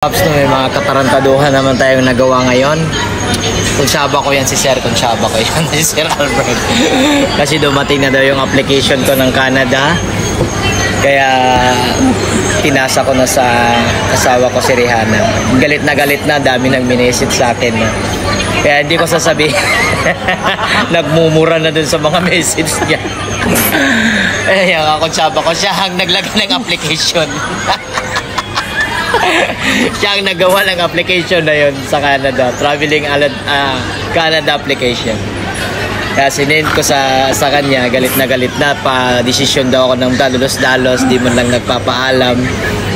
Pops, no, may mga katarantaduhan naman tayong nagawa ngayon. Kunsaba ko yan si Sir, kunsaba ko yan si Sir Albert. Kasi dumating na daw yung application ko ng Canada. Kaya pinasa ko na sa asawa ko si Rihanna. Galit na, dami nang minisit sa akin. No? Kaya hindi ko sasabihin. Nagmumura na dun sa mga message niya. Eh, yung kunsaba ko, siya ang naglagay ng application. Siya ang nagawa ng application na yun sa Canada, traveling Canada application. Kaya sinend ko sa kanya, galit na pa-desisyon daw ako ng dalos-dalos, di man lang nagpapaalam,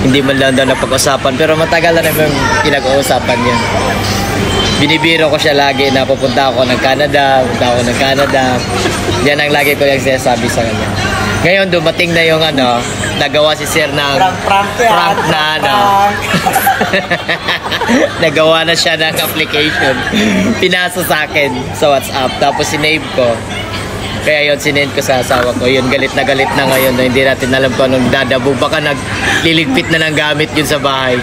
hindi man lang daw napag-usapan, pero matagal na naman pinag-uusapan yun. Binibiro ko siya lagi na pupunta ako ng Canada, yan ang lagi ko yung sinasabi sa kanya. Ngayon dumating na yung nagawa si Sir ng prank na nagawa na siya ng application. Pinasa sa akin sa WhatsApp, tapos sinave ko. Kaya yun, sinend ko sa asawa ko. Yun, galit na ngayon. Hindi natin alam kung anong dadabo. Baka nagliligpit na ng gamit yun sa bahay.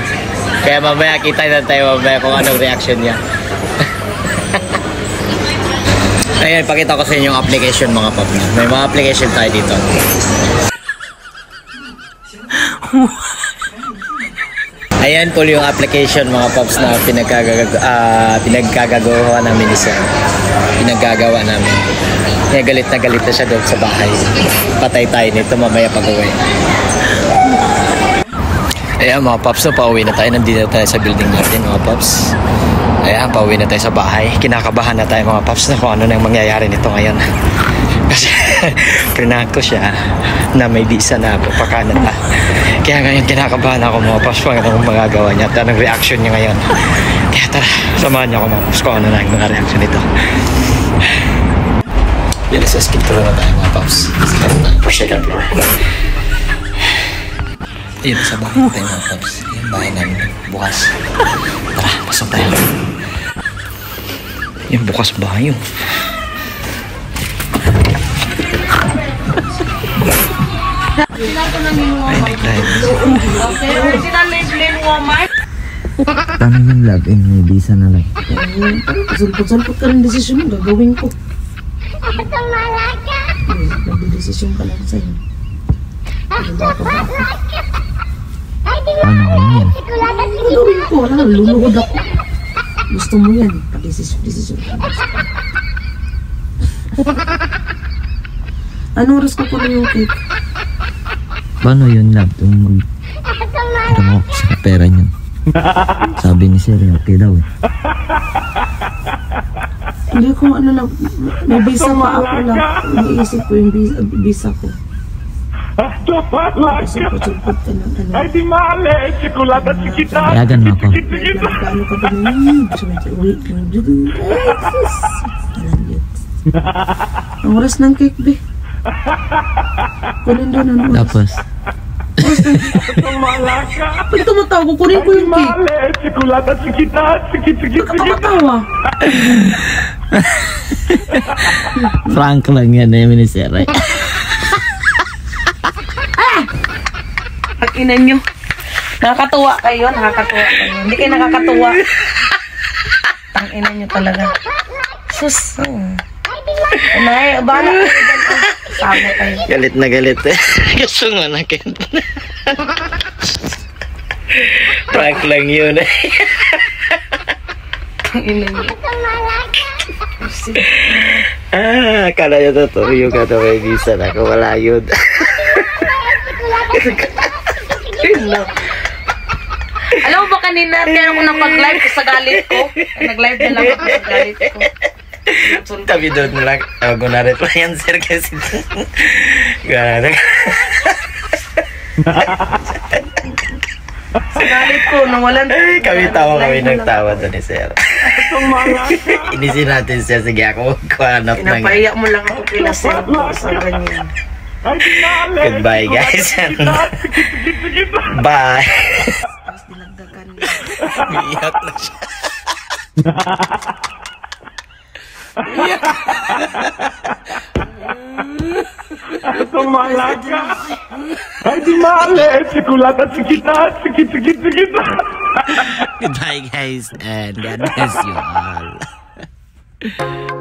Kaya mamaya kita na tayo mamaya kung anong reaction niya. Ayan, pakita ko sa inyo yung application mga pop. May mga application tayo dito. Ayan po yung application mga pops na pinagkagagawa namin ni Sir. Pinagagawa namin. Kaya galit na siya doon sa bahay. Patay tayo nito mamaya pag-uwi. Ayan mga pops, so pauwi na tayo. Nandito tayo sa building natin mga pops. Ayan, pauwi na tayo sa bahay. Kinakabahan na tayo mga pops na kung ano nang mangyayari nito ngayon. Kasi prinang ko siya na may visa na ako pa Canada. Kaya ngayon kinakabahan ako mga pops kung anong magagawa niya at anong reaction niya ngayon. Kaya tara, samahan niyo ako mga pops kung ano na yung mga reaction nito. Yan, sa skip through na tayo mga pops. Second floor. Dito sa bahay tayo mga pops. Yung bahay namin bukas. Tara, pasok tayo. Yung bukas bahay yun. Paano yung log-in? May visa na lang. Sulpot-sulpot ka ng desisyon mo, gagawin ko. Nagdidesisyon ka lang sa'yo. Paano ko yan? Gagawin ko, luluhod ako. Gusto mo yan, pag-desisyon ka. Anong oras ko po yung cake? Paano yun lab? Itong mag-hiram ako sa pera niyan. Sabi ni Sir, okay daw eh. Hindi ko lang, may visa pa ako lang. Iniisip ko yung visa ko. Sulpot-sulpot ka ng Ay di male, chocolate chiquita. Payagan mo ako. Ano ka ba naman? Wait, ang oras ng cake, be. Kunin doon ang oras. Tapos, Pag tumatawa ko, kunin ko yung cake. Male, chocolate chiquita, chiquita. Tumatawa. frank lang yan eh, ni Sir. Ang ina nyo. Nakakatuwa kayo. Hindi kayo nakakatuwa. Ang ina nyo talaga. Sus. Anay, bahala kayo dyan. Sabi kayo. Galit na galit eh. Gusto nga na kayo. Prank lang yun eh. Ang ina nyo. Akala nyo tutuyo ka na may visa na kung wala yun. Alam mo ba kanina, kaya ako napag-live sa galit ko? Nag-live na lang ako sa galit ko. Kami doon lang. Ako na rin lang yan, Sir, kasi gano'n. Sa galit ko, nawalan. Kami ng tawa doon ni Sir. Inisin natin siya. Sige, ako magkuhanap ng... Pinapahiya mo lang ako kila Sir. Sa ganyan. Goodbye, guys. Bye. Tapos dilagdagan niya. Iyak na siya. Iyak. Itong malaga. Ay di male, chocolate chiquita. Goodbye guys and God bless you all.